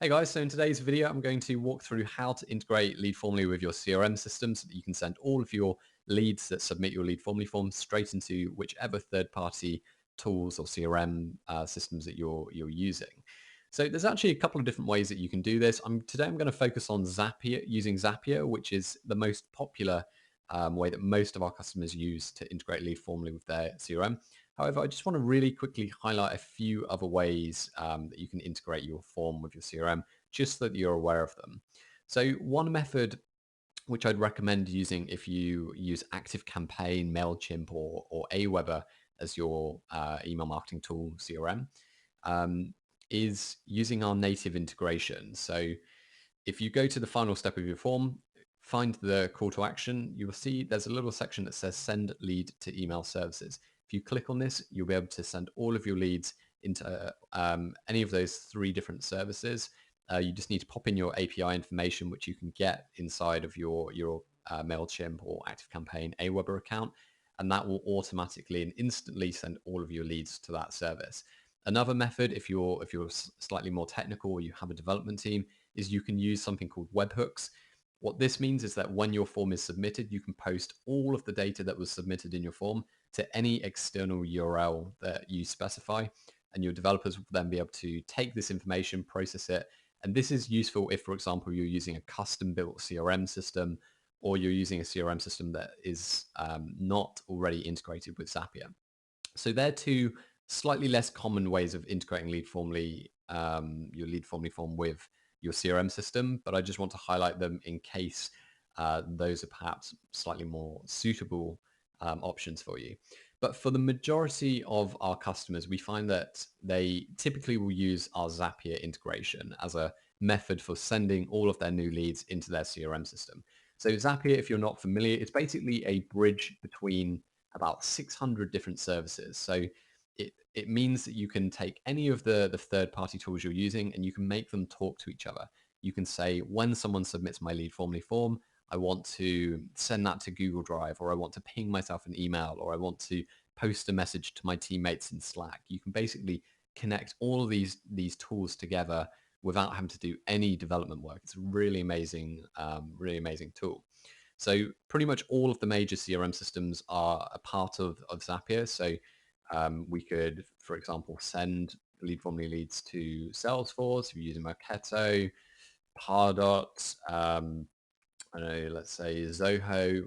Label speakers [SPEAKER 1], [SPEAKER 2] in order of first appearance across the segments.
[SPEAKER 1] Hey guys, so in today's video, I'm going to walk through how to integrate Leadformly with your CRM system so that you can send all of your leads that submit your Leadformly form straight into whichever third-party tools or CRM systems that you're using. So there's actually a couple of different ways that you can do this. Today I'm going to focus on Zapier, using Zapier, which is the most popular way that most of our customers use to integrate Leadformly with their CRM. However, I just want to really quickly highlight a few other ways that you can integrate your form with your CRM, just so that you're aware of them. So one method which I'd recommend using if you use ActiveCampaign, MailChimp, or Aweber as your email marketing tool, CRM, um, is using our native integration. So if you go to the final step of your form, find the call to action, you will see there's a little section that says send lead to email services. If you click on this, you'll be able to send all of your leads into any of those three different services. You just need to pop in your API information, which you can get inside of your MailChimp or ActiveCampaign Aweber account, and that will automatically and instantly send all of your leads to that service. Another method, if you're slightly more technical or you have a development team, is you can use something called webhooks. What this means is that when your form is submitted, you can post all of the data that was submitted in your form to any external URL that you specify, and your developers will then be able to take this information, process it. And this is useful if, for example, you're using a custom-built CRM system, or you're using a CRM system that is not already integrated with Zapier. So they're two slightly less common ways of integrating Leadformly, your Leadformly form with your CRM system, but I just want to highlight them in case those are perhaps slightly more suitable options for you. But for the majority of our customers, we find that they typically will use our Zapier integration as a method for sending all of their new leads into their CRM system. So Zapier, if you're not familiar, it's basically a bridge between about 600 different services. So it means that you can take any of the third-party tools you're using and you can make them talk to each other. You can say, when someone submits my Leadformly form, I want to send that to Google Drive, or I want to ping myself an email, or I want to post a message to my teammates in Slack. You can basically connect all of these tools together without having to do any development work. It's a really amazing tool. So pretty much all of the major CRM systems are a part of Zapier. So we could, for example, send Leadformly leads to Salesforce if you're using Marketo, Pardot, I don't know, let's say Zoho.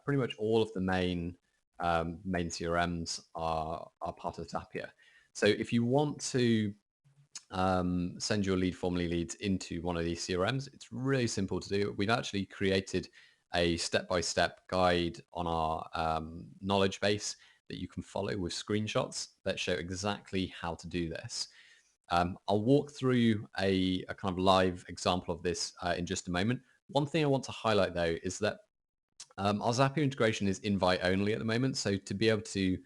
[SPEAKER 1] Pretty much all of the main CRMs are part of Zapier. So if you want to send your Leadformly leads into one of these CRMs, it's really simple to do. We've actually created a step-by-step guide on our knowledge base that you can follow with screenshots that show exactly how to do this. I'll walk through a kind of live example of this in just a moment. One thing I want to highlight though is that our Zapier integration is invite only at the moment. So to be able to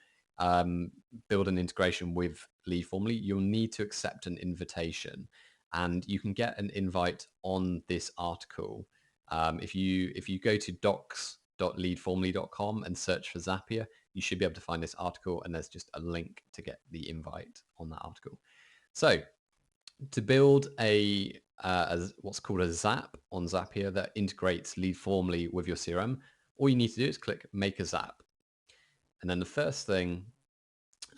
[SPEAKER 1] build an integration with Leadformly, you'll need to accept an invitation, and you can get an invite on this article. If you go to docs.leadformly.com and search for Zapier, you should be able to find this article, and there's just a link to get the invite on that article. So to build what's called a Zap on Zapier that integrates Leadformly with your CRM, all you need to do is click Make a Zap. And then the first thing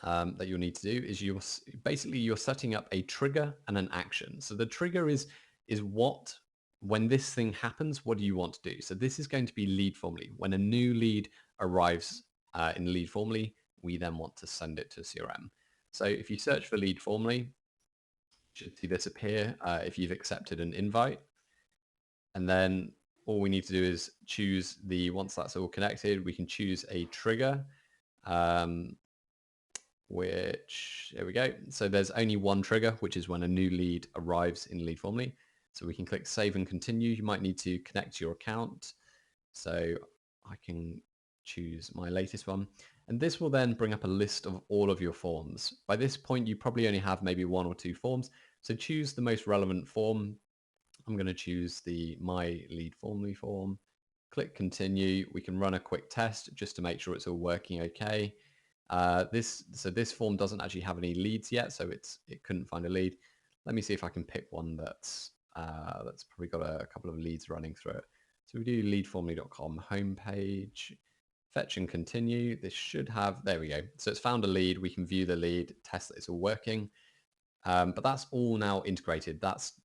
[SPEAKER 1] that you'll need to do is you're setting up a trigger and an action. So the trigger is when this thing happens, what do you want to do? So this is going to be Leadformly. When a new lead arrives in Leadformly, we then want to send it to CRM. So if you search for Leadformly, you should see this appear if you've accepted an invite. And then all we need to do is choose once that's all connected, we can choose a trigger, which, there we go. So there's only one trigger, which is when a new lead arrives in Leadformly. So we can click save and continue. You might need to connect your account. So I can choose my latest one. And this will then bring up a list of all of your forms. By this point, you probably only have maybe one or two forms. So choose the most relevant form. I'm going to choose the My Leadformly form. Click continue. We can run a quick test just to make sure it's all working okay. This form doesn't actually have any leads yet, so it couldn't find a lead. Let me see if I can pick one that's that's probably got a couple of leads running through it. So we do leadformly.com homepage, fetch and continue. This should have, there we go. So it's found a lead. We can view the lead, test that it's all working. But that's all now integrated. That's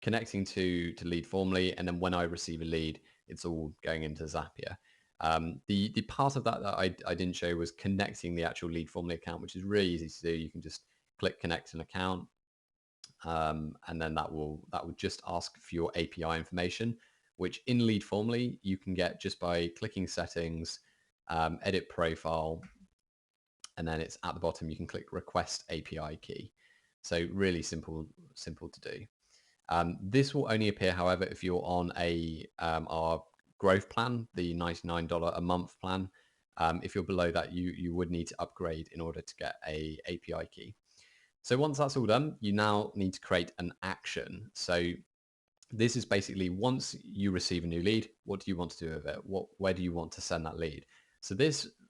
[SPEAKER 1] connecting to Leadformly, and then when I receive a lead, it's all going into Zapier. The part of that I didn't show was connecting the actual Leadformly account, which is really easy to do. You can just click connect an account, and then that will just ask for your API information, which in Leadformly you can get just by clicking settings, edit profile, and then it's at the bottom. You can click request API key. So really simple to do. This will only appear, however, if you're on our growth plan, the $99 a month plan. If you're below that, you would need to upgrade in order to get a API key. So once that's all done, you now need to create an action. So this is basically once you receive a new lead, what do you want to do with it? Where do you want to send that lead? So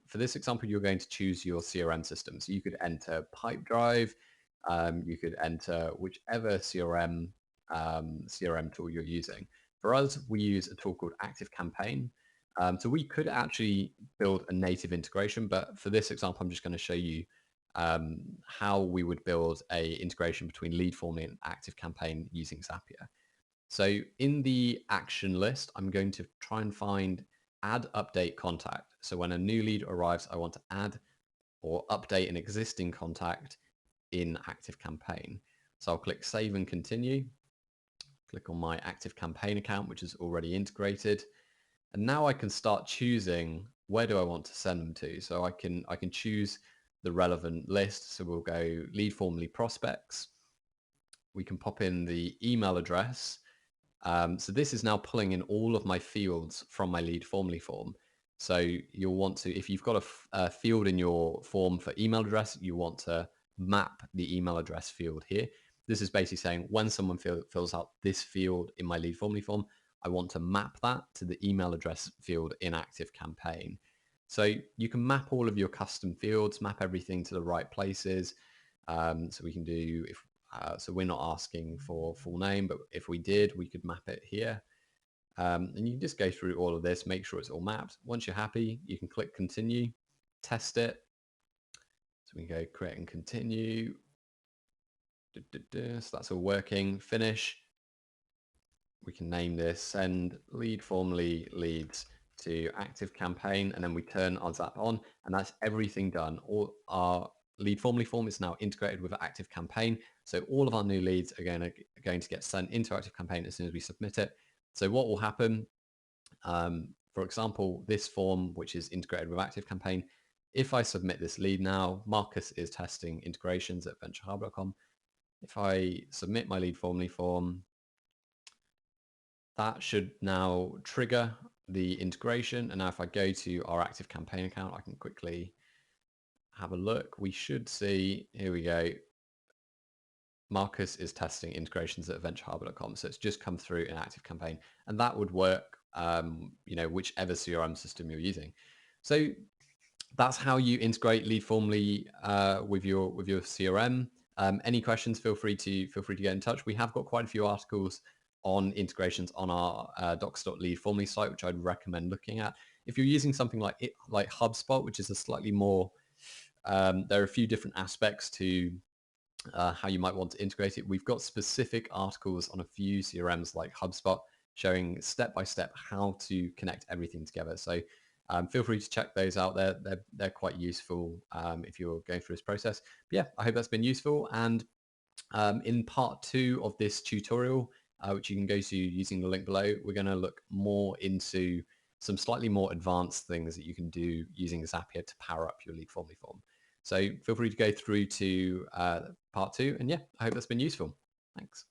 [SPEAKER 1] for this example, you're going to choose your CRM system. So you could enter Pipedrive, you could enter whichever CRM tool you're using. For us, we use a tool called ActiveCampaign. So we could actually build a native integration, but for this example, I'm just going to show you how we would build a integration between Leadformly and ActiveCampaign using Zapier. So in the action list, I'm going to try and find add update contact. So when a new lead arrives, I want to add or update an existing contact in ActiveCampaign. So I'll click save and continue, click on my ActiveCampaign account, which is already integrated. And now I can start choosing where do I want to send them to. So I can choose the relevant list. So we'll go Leadformly prospects. We can pop in the email address. So this is now pulling in all of my fields from my Leadformly form. So you'll want to, if you've got a field in your form for email address, you want to map the email address field here. This is basically saying when someone fills out this field in my Leadformly form, I want to map that to the email address field in ActiveCampaign. So you can map all of your custom fields, map everything to the right places. So we can do, so we're not asking for full name, but if we did, we could map it here. And you can just go through all of this, make sure it's all mapped. Once you're happy, you can click continue, test it. So we can go create and continue. So that's all working, finish. We can name this send Leadformly leads to ActiveCampaign, and then we turn our Zap on, and that's everything done. All our Leadformly form is now integrated with ActiveCampaign, so all of our new leads are going to get sent into ActiveCampaign as soon as we submit it. So what will happen, for example, this form, which is integrated with ActiveCampaign, if I submit this lead now, Marcus is testing integrations at venturehub.com. If I submit my Leadformly form, that should now trigger the integration. And now if I go to our ActiveCampaign account, I can quickly have a look. We should see, here we go. Marcus is testing integrations at venturehub.com. So it's just come through in ActiveCampaign, and that would work, whichever CRM system you're using. So that's how you integrate Leadformly with your CRM. Any questions, feel free to get in touch. We have got quite a few articles on integrations on our docs.leadformly site, which I'd recommend looking at. If you're using something like HubSpot, which is a slightly more, there are a few different aspects to how you might want to integrate it. We've got specific articles on a few CRMs like HubSpot showing step-by-step how to connect everything together. So feel free to check those out. They're quite useful if you're going through this process. But yeah, I hope that's been useful. And in part 2 of this tutorial, which you can go to using the link below, we're going to look more into some slightly more advanced things that you can do using Zapier to power up your Leadformly form. So feel free to go through to part 2. And yeah, I hope that's been useful. Thanks.